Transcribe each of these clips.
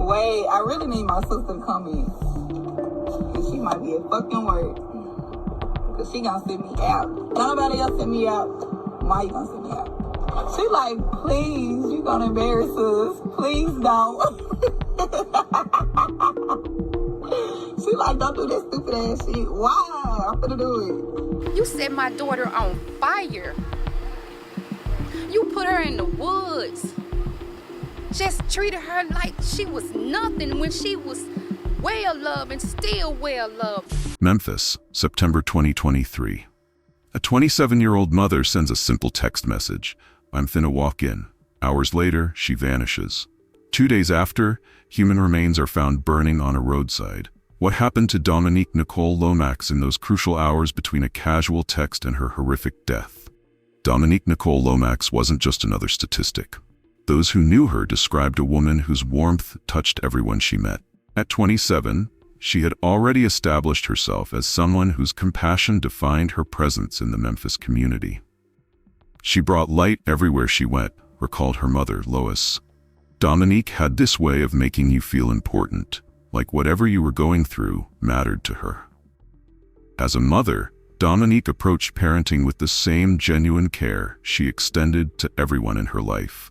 Wait, I really need my sister to come in. Cause she might be at fucking work. Cause she gonna send me out. Nobody else send me out. Why you gonna send me out? She like, please, you gonna embarrass us. Please don't. She like, don't do that stupid ass shit. Why? I'm gonna do it. You set my daughter on fire. You put her in the woods. Just treated her like she was nothing when she was well loved and still well loved. Memphis, September 2023. A 27-year-old mother sends a simple text message. I'm finna walk in. Hours later, she vanishes. 2 days after, human remains are found burning on a roadside. What happened to Dominique Nicole Lomax in those crucial hours between a casual text and her horrific death? Dominique Nicole Lomax wasn't just another statistic. Those who knew her described a woman whose warmth touched everyone she met. At 27, she had already established herself as someone whose compassion defined her presence in the Memphis community. She brought light everywhere she went, recalled her mother, Lois. Dominique had this way of making you feel important, like whatever you were going through mattered to her. As a mother, Dominique approached parenting with the same genuine care she extended to everyone in her life.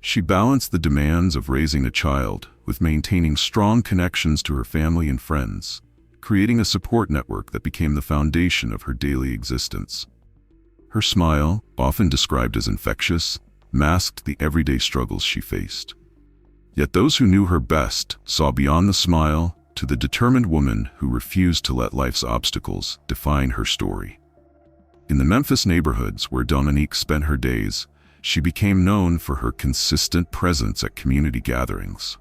She balanced the demands of raising a child with maintaining strong connections to her family and friends, creating a support network that became the foundation of her daily existence. Her smile, often described as infectious, masked the everyday struggles she faced. Yet those who knew her best saw beyond the smile to the determined woman who refused to let life's obstacles define her story. In the Memphis neighborhoods where Dominique spent her days, she became known for her consistent presence at community gatherings.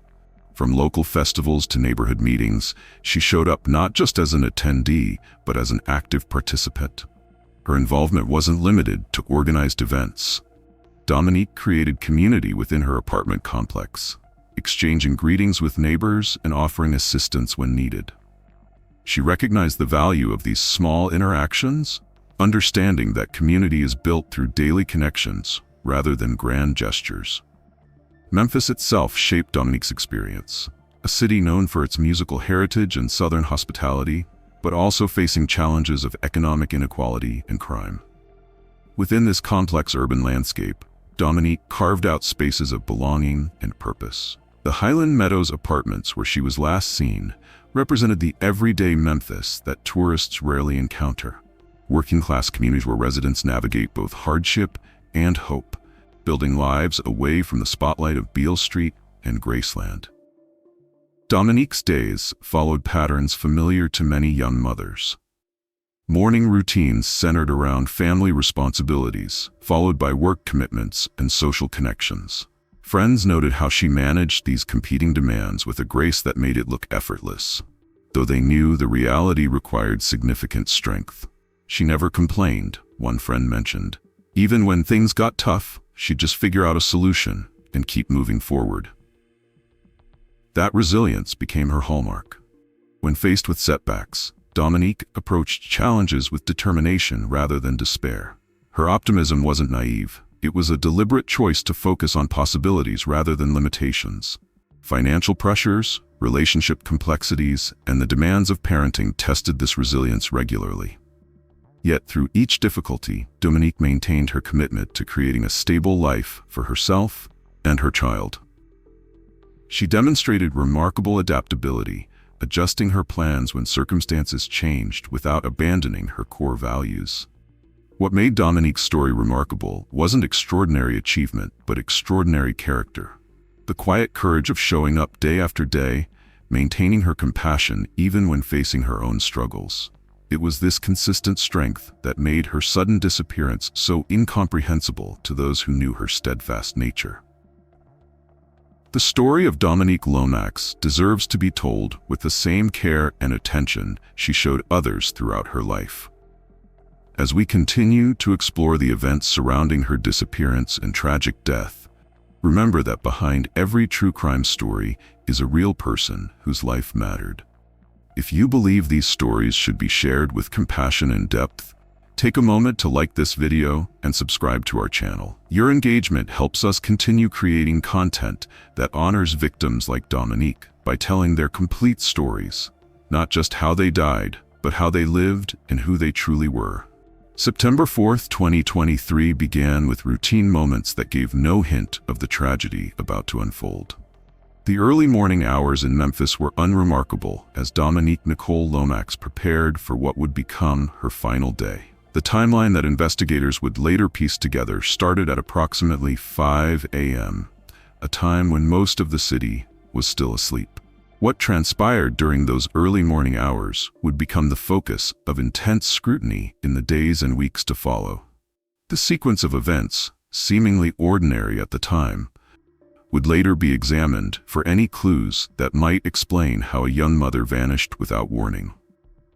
From local festivals to neighborhood meetings, she showed up not just as an attendee, but as an active participant. Her involvement wasn't limited to organized events. Dominique created community within her apartment complex, exchanging greetings with neighbors and offering assistance when needed. She recognized the value of these small interactions, understanding that community is built through daily connections rather than grand gestures. Memphis itself shaped Dominique's experience, a city known for its musical heritage and Southern hospitality, but also facing challenges of economic inequality and crime. Within this complex urban landscape, Dominique carved out spaces of belonging and purpose. The Highland Meadows apartments where she was last seen represented the everyday Memphis that tourists rarely encounter. Working-class communities where residents navigate both hardship and hope, building lives away from the spotlight of Beale Street and Graceland. Dominique's days followed patterns familiar to many young mothers. Morning routines centered around family responsibilities, followed by work commitments and social connections. Friends noted how she managed these competing demands with a grace that made it look effortless, though they knew the reality required significant strength. She never complained, one friend mentioned. Even when things got tough, she'd just figure out a solution and keep moving forward. That resilience became her hallmark. When faced with setbacks, Dominique approached challenges with determination rather than despair. Her optimism wasn't naive. It was a deliberate choice to focus on possibilities rather than limitations. Financial pressures, relationship complexities, and the demands of parenting tested this resilience regularly. Yet through each difficulty, Dominique maintained her commitment to creating a stable life for herself and her child. She demonstrated remarkable adaptability, adjusting her plans when circumstances changed without abandoning her core values. What made Dominique's story remarkable wasn't extraordinary achievement, but extraordinary character. The quiet courage of showing up day after day, maintaining her compassion even when facing her own struggles. It was this consistent strength that made her sudden disappearance so incomprehensible to those who knew her steadfast nature. The story of Dominique Lomax deserves to be told with the same care and attention she showed others throughout her life. As we continue to explore the events surrounding her disappearance and tragic death, remember that behind every true crime story is a real person whose life mattered. If you believe these stories should be shared with compassion and depth, Take a moment to like this video and subscribe to our channel. Your engagement helps us continue creating content that honors victims like Dominique by telling their complete stories, not just how they died, but how they lived and who they truly were. September 4th, 2023 began with routine moments that gave no hint of the tragedy about to unfold. The early morning hours in Memphis were unremarkable as Dominique Nicole Lomax prepared for what would become her final day. The timeline that investigators would later piece together started at approximately 5 a.m., a time when most of the city was still asleep. What transpired during those early morning hours would become the focus of intense scrutiny in the days and weeks to follow. The sequence of events, seemingly ordinary at the time, would later be examined for any clues that might explain how a young mother vanished without warning.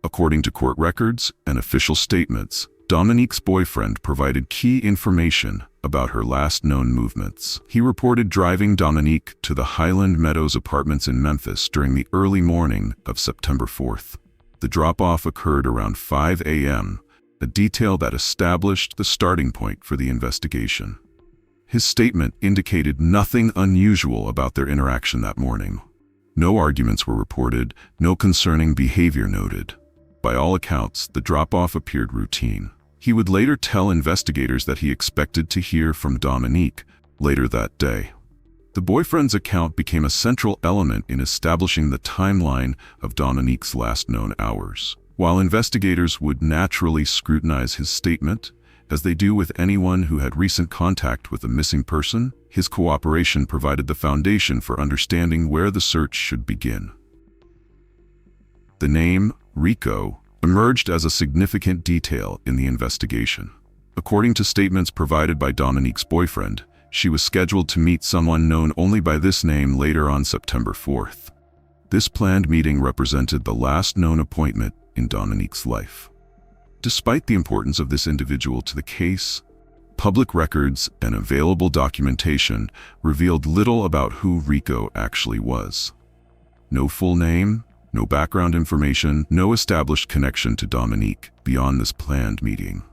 According to court records and official statements, Dominique's boyfriend provided key information about her last known movements. He reported driving Dominique to the Highland Meadows apartments in Memphis during the early morning of September 4th. The drop-off occurred around 5 a.m., a detail that established the starting point for the investigation. His statement indicated nothing unusual about their interaction that morning. No arguments were reported, no concerning behavior noted. By all accounts, the drop-off appeared routine. He would later tell investigators that he expected to hear from Dominique later that day. The boyfriend's account became a central element in establishing the timeline of Dominique's last known hours. While investigators would naturally scrutinize his statement, as they do with anyone who had recent contact with a missing person, his cooperation provided the foundation for understanding where the search should begin. The name, Rico, emerged as a significant detail in the investigation. According to statements provided by Dominique's boyfriend, she was scheduled to meet someone known only by this name later on September 4th. This planned meeting represented the last known appointment in Dominique's life. Despite the importance of this individual to the case, public records and available documentation revealed little about who Rico actually was. No full name, no background information, no established connection to Dominique beyond this planned meeting.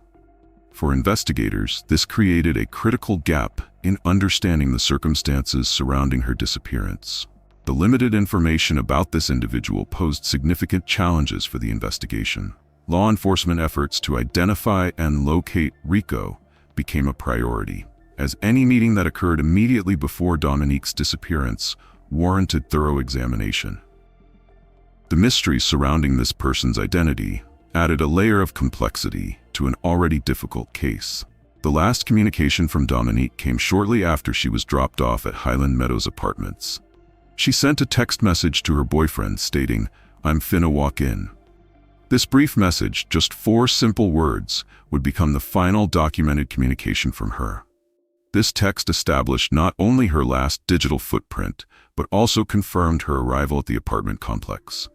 For investigators, this created a critical gap in understanding the circumstances surrounding her disappearance. The limited information about this individual posed significant challenges for the investigation. Law enforcement efforts to identify and locate Rico became a priority, as any meeting that occurred immediately before Dominique's disappearance warranted thorough examination. The mystery surrounding this person's identity added a layer of complexity to an already difficult case. The last communication from Dominique came shortly after she was dropped off at Highland Meadows apartments. She sent a text message to her boyfriend stating, "I'm finna walk in." This brief message, just 4 simple words, would become the final documented communication from her. This text established not only her last digital footprint, but also confirmed her arrival at the apartment complex.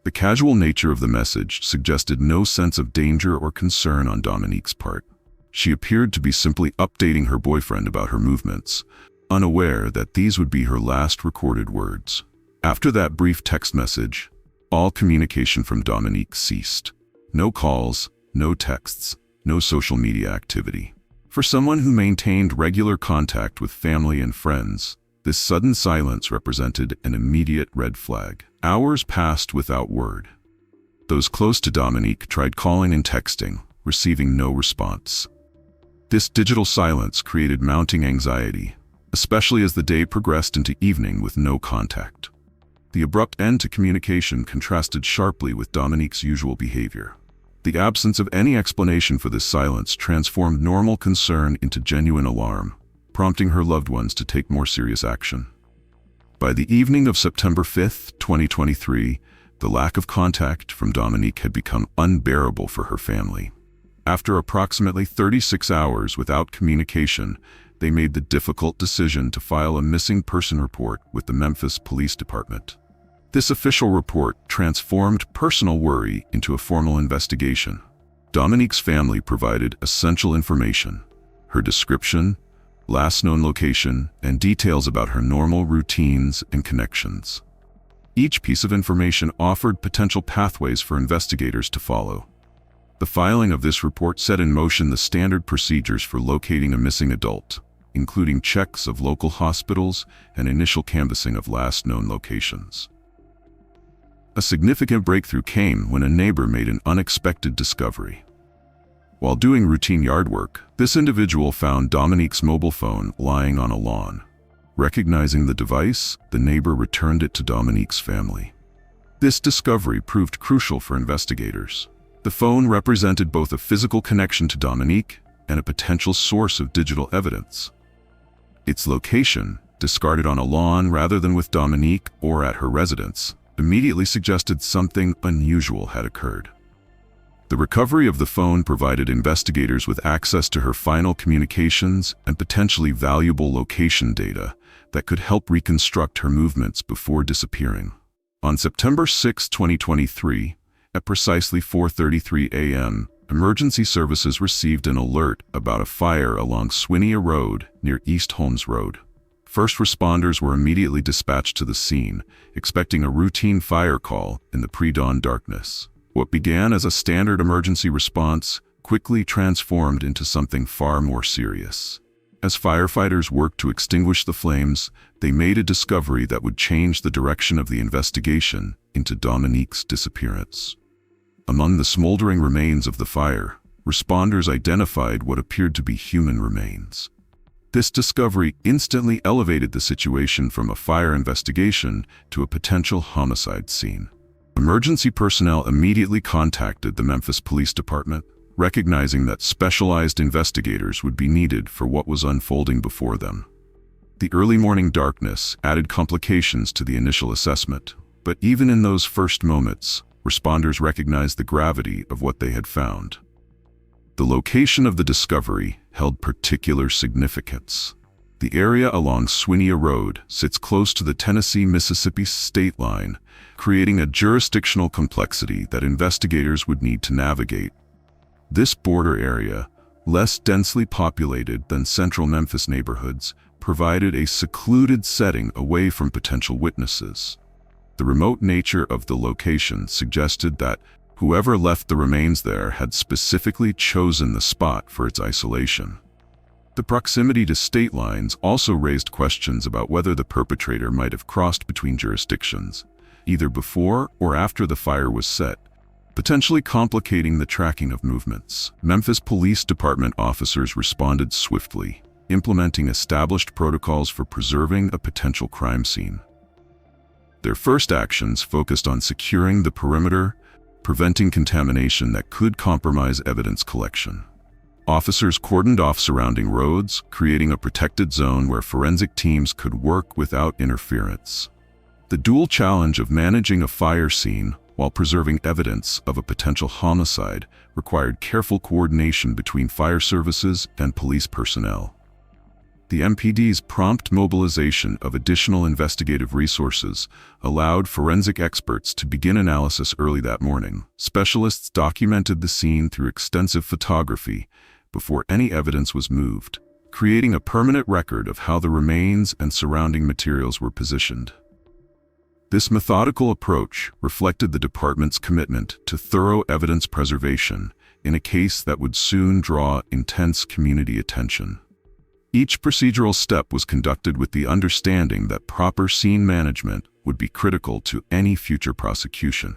The casual nature of the message suggested no sense of danger or concern on Dominique's part. She appeared to be simply updating her boyfriend about her movements, unaware that these would be her last recorded words. After that brief text message, all communication from Dominique ceased. No calls, no texts, no social media activity. For someone who maintained regular contact with family and friends, this sudden silence represented an immediate red flag. Hours passed without word. Those close to Dominique tried calling and texting, receiving no response. This digital silence created mounting anxiety, especially as the day progressed into evening with no contact. The abrupt end to communication contrasted sharply with Dominique's usual behavior. The absence of any explanation for this silence transformed normal concern into genuine alarm, prompting her loved ones to take more serious action. By the evening of September 5th, 2023, the lack of contact from Dominique had become unbearable for her family. After approximately 36 hours without communication, they made the difficult decision to file a missing person report with the Memphis Police Department. This official report transformed personal worry into a formal investigation. Dominique's family provided essential information: her description, last known location, and details about her normal routines and connections. Each piece of information offered potential pathways for investigators to follow. The filing of this report set in motion the standard procedures for locating a missing adult, including checks of local hospitals and initial canvassing of last known locations. A significant breakthrough came when a neighbor made an unexpected discovery. While doing routine yard work, this individual found Dominique's mobile phone lying on a lawn. Recognizing the device, the neighbor returned it to Dominique's family. This discovery proved crucial for investigators. The phone represented both a physical connection to Dominique and a potential source of digital evidence. Its location, discarded on a lawn rather than with Dominique or at her residence, immediately suggested something unusual had occurred. The recovery of the phone provided investigators with access to her final communications and potentially valuable location data that could help reconstruct her movements before disappearing. On September 6, 2023, at precisely 4:33 a.m., emergency services received an alert about a fire along Swinia Road near East Holmes Road. First responders were immediately dispatched to the scene, expecting a routine fire call in the pre-dawn darkness. What began as a standard emergency response quickly transformed into something far more serious. As firefighters worked to extinguish the flames, they made a discovery that would change the direction of the investigation into Dominique's disappearance. Among the smoldering remains of the fire, responders identified what appeared to be human remains. This discovery instantly elevated the situation from a fire investigation to a potential homicide scene. Emergency personnel immediately contacted the Memphis Police Department, recognizing that specialized investigators would be needed for what was unfolding before them. The early morning darkness added complications to the initial assessment, but even in those first moments, responders recognized the gravity of what they had found. The location of the discovery held particular significance. The area along Swinia Road sits close to the Tennessee-Mississippi state line, creating a jurisdictional complexity that investigators would need to navigate. This border area, less densely populated than central Memphis neighborhoods, provided a secluded setting away from potential witnesses. The remote nature of the location suggested that whoever left the remains there had specifically chosen the spot for its isolation. The proximity to state lines also raised questions about whether the perpetrator might have crossed between jurisdictions, either before or after the fire was set, potentially complicating the tracking of movements. Memphis Police Department officers responded swiftly, implementing established protocols for preserving a potential crime scene. Their first actions focused on securing the perimeter, preventing contamination that could compromise evidence collection. Officers cordoned off surrounding roads, creating a protected zone where forensic teams could work without interference. The dual challenge of managing a fire scene while preserving evidence of a potential homicide required careful coordination between fire services and police personnel. The MPD's prompt mobilization of additional investigative resources allowed forensic experts to begin analysis early that morning. Specialists documented the scene through extensive photography before any evidence was moved, creating a permanent record of how the remains and surrounding materials were positioned. This methodical approach reflected the department's commitment to thorough evidence preservation in a case that would soon draw intense community attention. Each procedural step was conducted with the understanding that proper scene management would be critical to any future prosecution.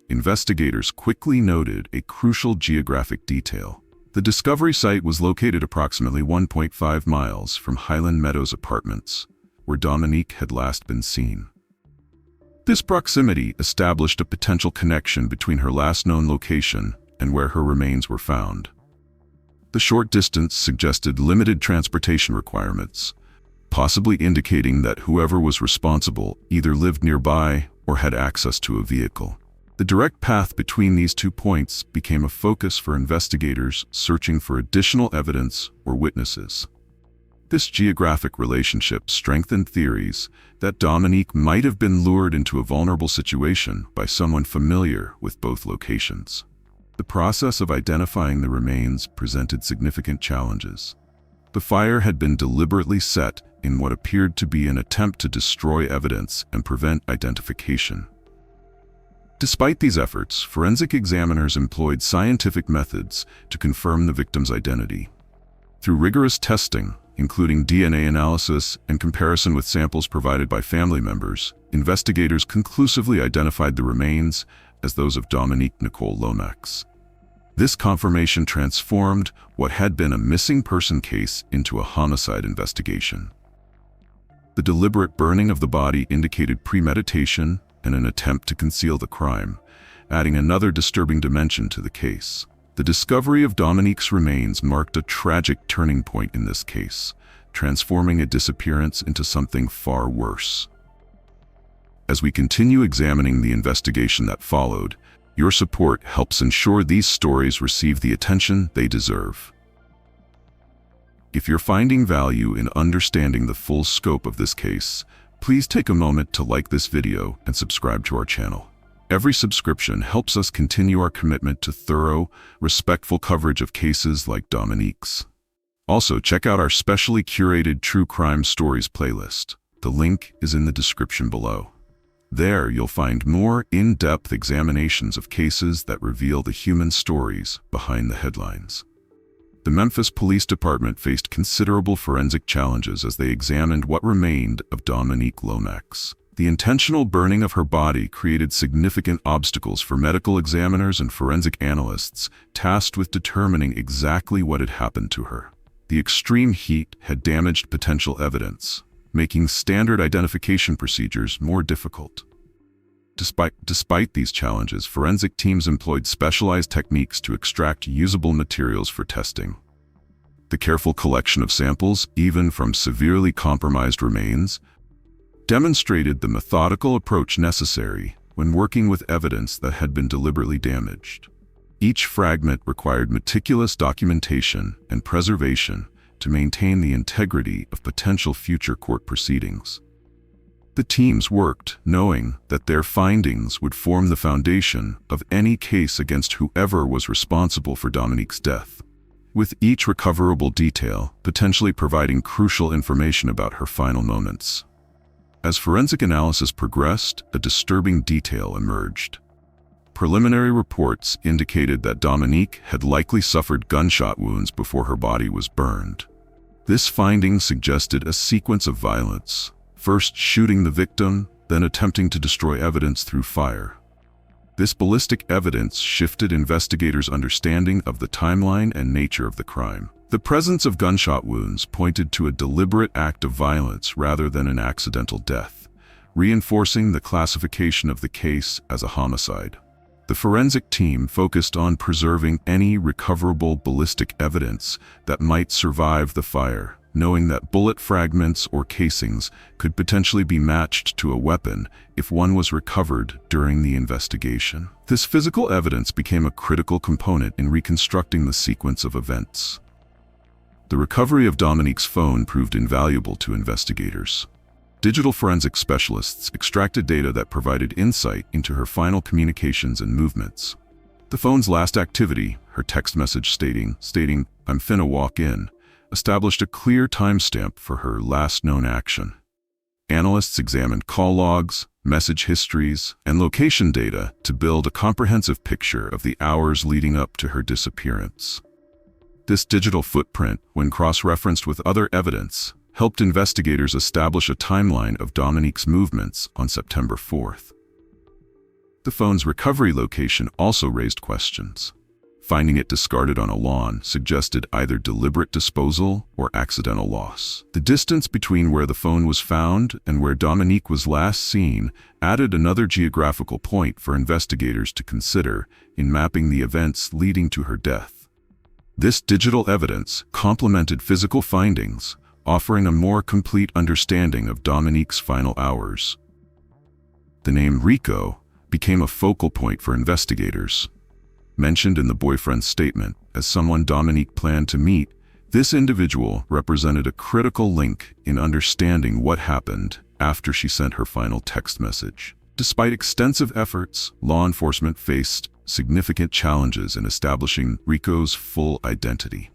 Investigators quickly noted a crucial geographic detail. The discovery site was located approximately 1.5 miles from Highland Meadows Apartments, where Dominique had last been seen. This proximity established a potential connection between her last known location and where her remains were found. The short distance suggested limited transportation requirements, possibly indicating that whoever was responsible either lived nearby or had access to a vehicle. The direct path between these 2 points became a focus for investigators searching for additional evidence or witnesses. This geographic relationship strengthened theories that Dominique might have been lured into a vulnerable situation by someone familiar with both locations. The process of identifying the remains presented significant challenges. The fire had been deliberately set in what appeared to be an attempt to destroy evidence and prevent identification. Despite these efforts, forensic examiners employed scientific methods to confirm the victim's identity. Through rigorous testing, including DNA analysis and comparison with samples provided by family members, investigators conclusively identified the remains as those of Dominique Nicole Lomax. This confirmation transformed what had been a missing person case into a homicide investigation. The deliberate burning of the body indicated premeditation and an attempt to conceal the crime, adding another disturbing dimension to the case. The discovery of Dominique's remains marked a tragic turning point in this case, transforming a disappearance into something far worse. As we continue examining the investigation that followed, your support helps ensure these stories receive the attention they deserve. If you're finding value in understanding the full scope of this case, please take a moment to like this video and subscribe to our channel. Every subscription helps us continue our commitment to thorough, respectful coverage of cases like Dominique's. Also, check out our specially curated True Crime Stories playlist. The link is in the description below. There, you'll find more in-depth examinations of cases that reveal the human stories behind the headlines. The Memphis Police Department faced considerable forensic challenges as they examined what remained of Dominique Lomax. The intentional burning of her body created significant obstacles for medical examiners and forensic analysts tasked with determining exactly what had happened to her. The extreme heat had damaged potential evidence, making standard identification procedures more difficult. Despite these challenges, forensic teams employed specialized techniques to extract usable materials for testing. The careful collection of samples, even from severely compromised remains, demonstrated the methodical approach necessary when working with evidence that had been deliberately damaged. Each fragment required meticulous documentation and preservation to maintain the integrity of potential future court proceedings. The teams worked knowing that their findings would form the foundation of any case against whoever was responsible for Dominique's death, with each recoverable detail potentially providing crucial information about her final moments. As forensic analysis progressed, a disturbing detail emerged. Preliminary reports indicated that Dominique had likely suffered gunshot wounds before her body was burned. This finding suggested a sequence of violence, first shooting the victim, then attempting to destroy evidence through fire. This ballistic evidence shifted investigators' understanding of the timeline and nature of the crime. The presence of gunshot wounds pointed to a deliberate act of violence rather than an accidental death, reinforcing the classification of the case as a homicide. The forensic team focused on preserving any recoverable ballistic evidence that might survive the fire, knowing that bullet fragments or casings could potentially be matched to a weapon if one was recovered during the investigation. This physical evidence became a critical component in reconstructing the sequence of events. The recovery of Dominique's phone proved invaluable to investigators. Digital forensic specialists extracted data that provided insight into her final communications and movements. The phone's last activity, her text message stating, "I'm finna walk in," established a clear timestamp for her last known action. Analysts examined call logs, message histories, and location data to build a comprehensive picture of the hours leading up to her disappearance. This digital footprint, when cross-referenced with other evidence, helped investigators establish a timeline of Dominique's movements on September 4th. The phone's recovery location also raised questions. Finding it discarded on a lawn suggested either deliberate disposal or accidental loss. The distance between where the phone was found and where Dominique was last seen added another geographical point for investigators to consider in mapping the events leading to her death. This digital evidence complemented physical findings, offering a more complete understanding of Dominique's final hours. The name Rico became a focal point for investigators. Mentioned in the boyfriend's statement as someone Dominique planned to meet, this individual represented a critical link in understanding what happened after she sent her final text message. Despite extensive efforts, law enforcement faced significant challenges in establishing Rico's full identity.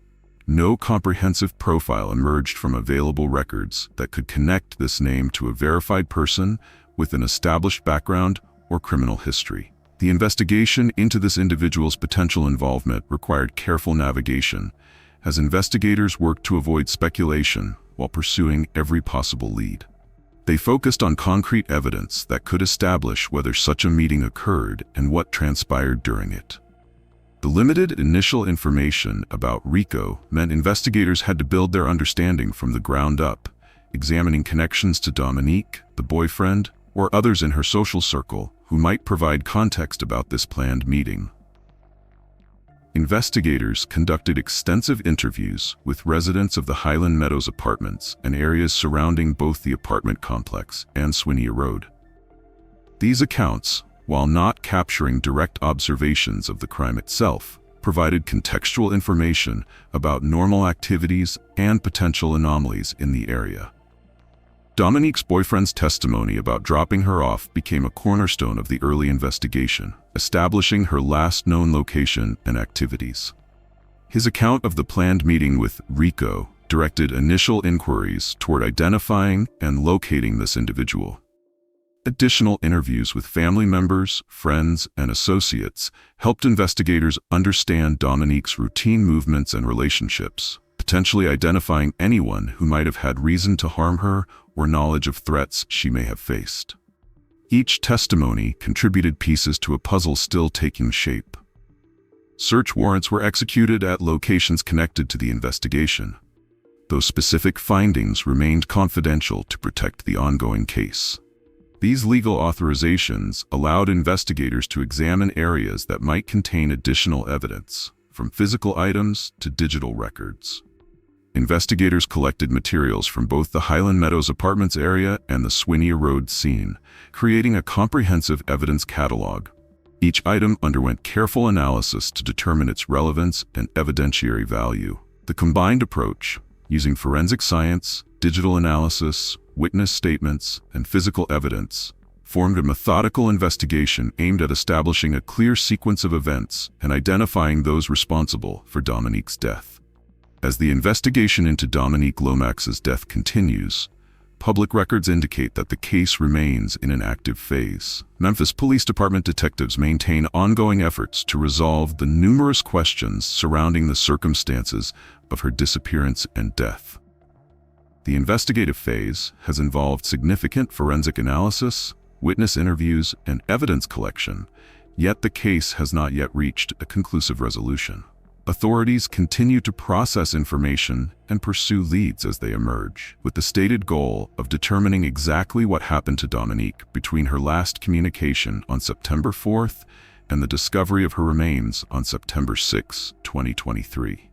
No comprehensive profile emerged from available records that could connect this name to a verified person with an established background or criminal history. The investigation into this individual's potential involvement required careful navigation, as investigators worked to avoid speculation while pursuing every possible lead. They focused on concrete evidence that could establish whether such a meeting occurred and what transpired during it. The limited initial information about Rico meant investigators had to build their understanding from the ground up, examining connections to Dominique, the boyfriend, or others in her social circle who might provide context about this planned meeting. Investigators conducted extensive interviews with residents of the Highland Meadows apartments and areas surrounding both the apartment complex and Swinia Road. These accounts, while not capturing direct observations of the crime itself, provided contextual information about normal activities and potential anomalies in the area. Dominique's boyfriend's testimony about dropping her off became a cornerstone of the early investigation, establishing her last known location and activities. His account of the planned meeting with Rico directed initial inquiries toward identifying and locating this individual. Additional interviews with family members, friends, and associates helped investigators understand Dominique's routine movements and relationships, potentially identifying anyone who might have had reason to harm her or knowledge of threats she may have faced. Each testimony contributed pieces to a puzzle still taking shape. Search warrants were executed at locations connected to the investigation, though specific findings remained confidential to protect the ongoing case. These legal authorizations allowed investigators to examine areas that might contain additional evidence, from physical items to digital records. Investigators collected materials from both the Highland Meadows apartments area and the Swinia Road scene, creating a comprehensive evidence catalog. Each item underwent careful analysis to determine its relevance and evidentiary value. The combined approach, using forensic science, digital analysis, witness statements, and physical evidence, formed a methodical investigation aimed at establishing a clear sequence of events and identifying those responsible for Dominique's death. As the investigation into Dominique Lomax's death continues, public records indicate that the case remains in an active phase. Memphis Police Department detectives maintain ongoing efforts to resolve the numerous questions surrounding the circumstances of her disappearance and death. The investigative phase has involved significant forensic analysis, witness interviews, and evidence collection, yet the case has not yet reached a conclusive resolution. Authorities continue to process information and pursue leads as they emerge, with the stated goal of determining exactly what happened to Dominique between her last communication on September 4th and the discovery of her remains on September 6, 2023.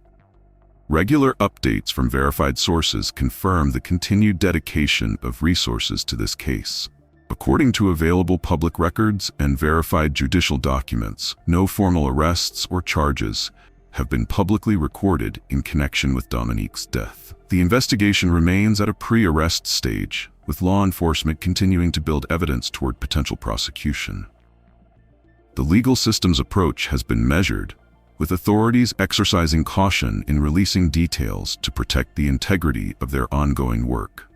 Regular updates from verified sources confirm the continued dedication of resources to this case. According to available public records and verified judicial documents, no formal arrests or charges have been publicly recorded in connection with Dominique's death. The investigation remains at a pre-arrest stage, with law enforcement continuing to build evidence toward potential prosecution. The legal system's approach has been measured, with authorities exercising caution in releasing details to protect the integrity of their ongoing work.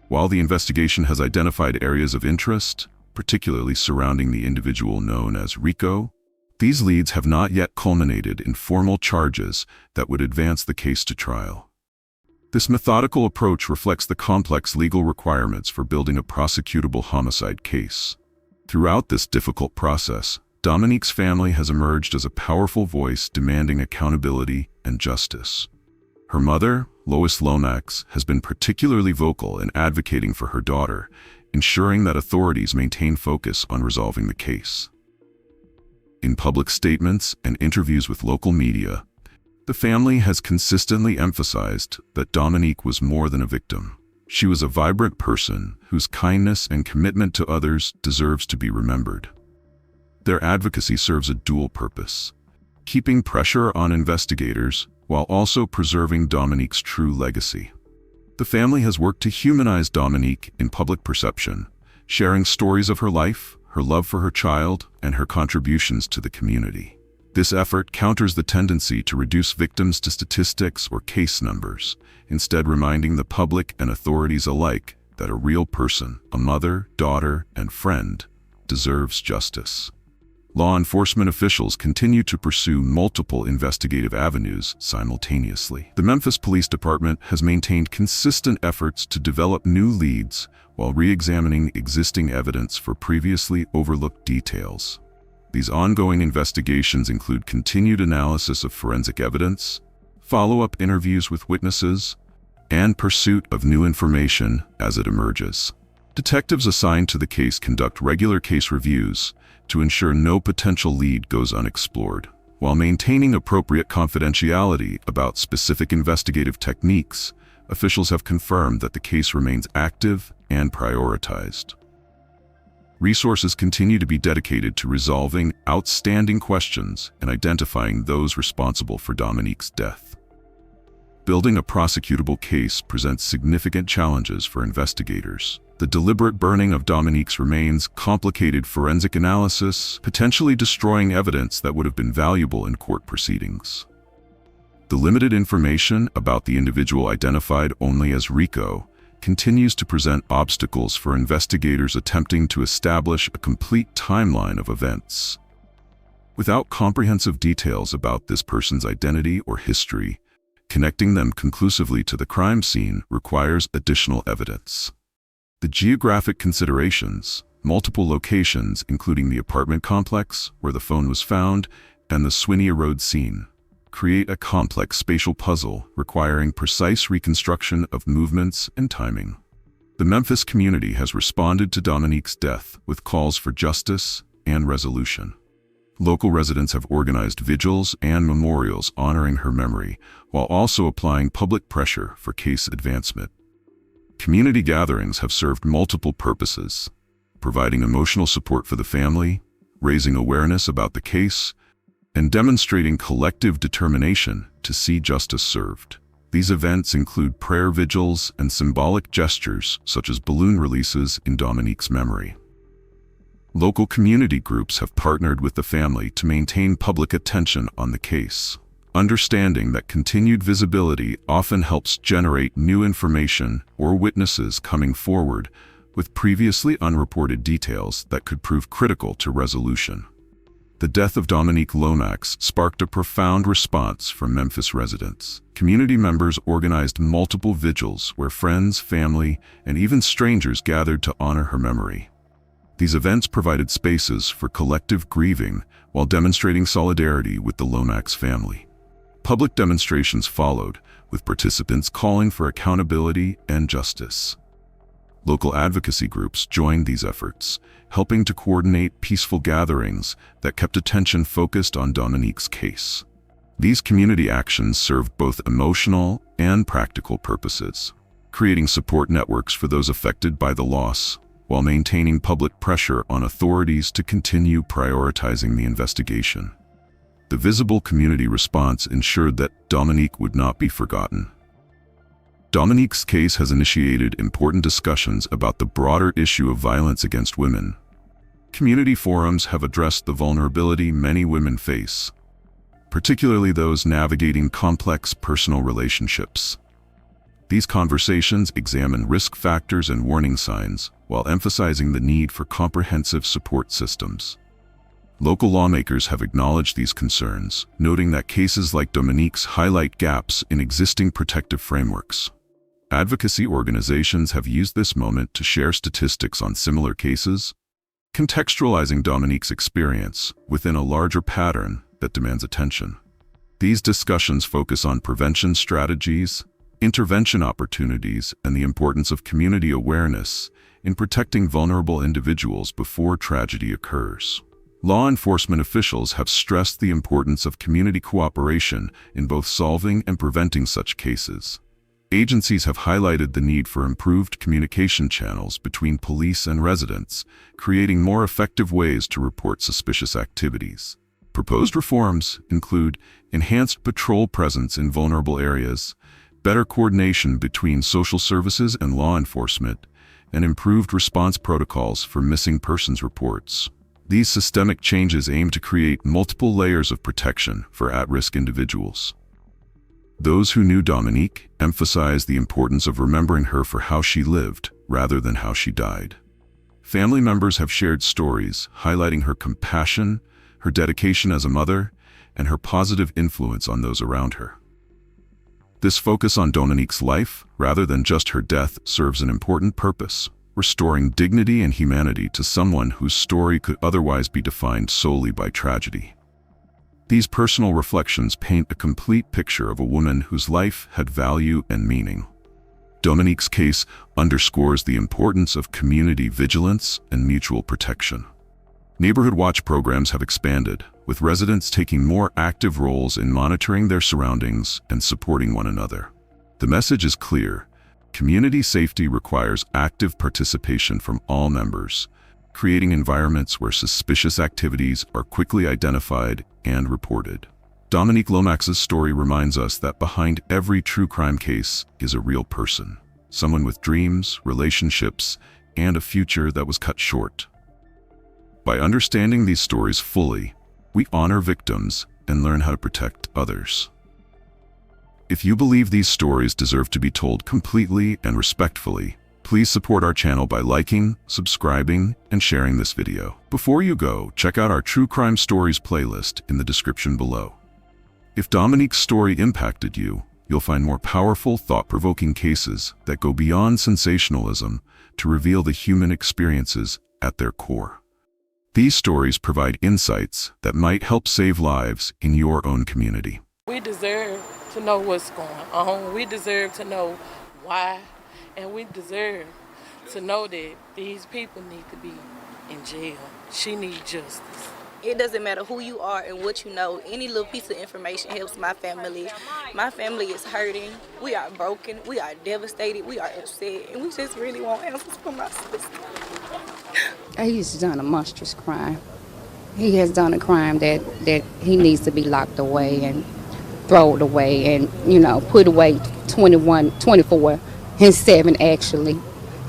While the investigation has identified areas of interest, particularly surrounding the individual known as Rico, these leads have not yet culminated in formal charges that would advance the case to trial. This methodical approach reflects the complex legal requirements for building a prosecutable homicide case. Throughout this difficult process, Dominique's family has emerged as a powerful voice demanding accountability and justice. Her mother, Lois Lomax, has been particularly vocal in advocating for her daughter, ensuring that authorities maintain focus on resolving the case. In public statements and interviews with local media, the family has consistently emphasized that Dominique was more than a victim. She was a vibrant person whose kindness and commitment to others deserves to be remembered. Their advocacy serves a dual purpose, keeping pressure on investigators while also preserving Dominique's true legacy. The family has worked to humanize Dominique in public perception, sharing stories of her life, her love for her child, and her contributions to the community. This effort counters the tendency to reduce victims to statistics or case numbers, instead reminding the public and authorities alike that a real person, a mother, daughter, and friend, deserves justice. Law enforcement officials continue to pursue multiple investigative avenues simultaneously. The Memphis Police Department has maintained consistent efforts to develop new leads while re-examining existing evidence for previously overlooked details. These ongoing investigations include continued analysis of forensic evidence, follow-up interviews with witnesses, and pursuit of new information as it emerges. Detectives assigned to the case conduct regular case reviews to ensure no potential lead goes unexplored, while maintaining appropriate confidentiality about specific investigative techniques. Officials have confirmed that the case remains active and prioritized. Resources continue to be dedicated to resolving outstanding questions and identifying those responsible for Dominique's death. Building a prosecutable case presents significant challenges for investigators. The deliberate burning of Dominique's remains complicated forensic analysis, potentially destroying evidence that would have been valuable in court proceedings. The limited information about the individual identified only as Rico continues to present obstacles for investigators attempting to establish a complete timeline of events. Without comprehensive details about this person's identity or history, connecting them conclusively to the crime scene requires additional evidence. The geographic considerations, multiple locations including the apartment complex where the phone was found and the Swinia Road scene, create a complex spatial puzzle requiring precise reconstruction of movements and timing. The Memphis community has responded to Dominique's death with calls for justice and resolution. Local residents have organized vigils and memorials honoring her memory, while also applying public pressure for case advancement. Community gatherings have served multiple purposes, providing emotional support for the family, raising awareness about the case, and demonstrating collective determination to see justice served. These events include prayer vigils and symbolic gestures such as balloon releases in Dominique's memory. Local community groups have partnered with the family to maintain public attention on the case, understanding that continued visibility often helps generate new information or witnesses coming forward with previously unreported details that could prove critical to resolution. The death of Dominique Lomax sparked a profound response from Memphis residents. Community members organized multiple vigils where friends, family, and even strangers gathered to honor her memory. These events provided spaces for collective grieving while demonstrating solidarity with the Lomax family. Public demonstrations followed, with participants calling for accountability and justice. Local advocacy groups joined these efforts, helping to coordinate peaceful gatherings that kept attention focused on Dominique's case. These community actions served both emotional and practical purposes, creating support networks for those affected by the loss, while maintaining public pressure on authorities to continue prioritizing the investigation. The visible community response ensured that Dominique would not be forgotten. Dominique's case has initiated important discussions about the broader issue of violence against women. Community forums have addressed the vulnerability many women face, particularly those navigating complex personal relationships. These conversations examine risk factors and warning signs while emphasizing the need for comprehensive support systems. Local lawmakers have acknowledged these concerns, noting that cases like Dominique's highlight gaps in existing protective frameworks. Advocacy organizations have used this moment to share statistics on similar cases, contextualizing Dominique's experience within a larger pattern that demands attention. These discussions focus on prevention strategies, intervention opportunities, and the importance of community awareness in protecting vulnerable individuals before tragedy occurs. Law enforcement officials have stressed the importance of community cooperation in both solving and preventing such cases. Agencies have highlighted the need for improved communication channels between police and residents, creating more effective ways to report suspicious activities. Proposed reforms include enhanced patrol presence in vulnerable areas, better coordination between social services and law enforcement, and improved response protocols for missing persons reports. These systemic changes aim to create multiple layers of protection for at-risk individuals. Those who knew Dominique emphasized the importance of remembering her for how she lived rather than how she died. Family members have shared stories highlighting her compassion, her dedication as a mother, and her positive influence on those around her. This focus on Dominique's life, rather than just her death, serves an important purpose, restoring dignity and humanity to someone whose story could otherwise be defined solely by tragedy. These personal reflections paint a complete picture of a woman whose life had value and meaning. Dominique's case underscores the importance of community vigilance and mutual protection. Neighborhood watch programs have expanded, with residents taking more active roles in monitoring their surroundings and supporting one another. The message is clear: community safety requires active participation from all members, creating environments where suspicious activities are quickly identified and reported. Dominique Lomax's story reminds us that behind every true crime case is a real person, someone with dreams, relationships, and a future that was cut short. By understanding these stories fully, we honor victims and learn how to protect others. If you believe these stories deserve to be told completely and respectfully, please support our channel by liking, subscribing, and sharing this video. Before you go, check out our True Crime Stories playlist in the description below. If Dominique's story impacted you, you'll find more powerful, thought-provoking cases that go beyond sensationalism to reveal the human experiences at their core. These stories provide insights that might help save lives in your own community. We deserve to know what's going on. We deserve to know why. And we deserve to know that these people need to be in jail. She needs justice. It doesn't matter who you are and what you know. Any little piece of information helps my family. My family is hurting. We are broken. We are devastated. We are upset. And we just really want answers from my sister. He's done a monstrous crime. He has done a crime that he needs to be locked away and thrown away and, put away 24 and 7 actually.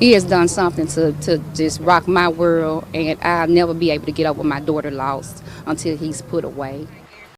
He has done something to just rock my world, and I'll never be able to get over my daughter lost until he's put away.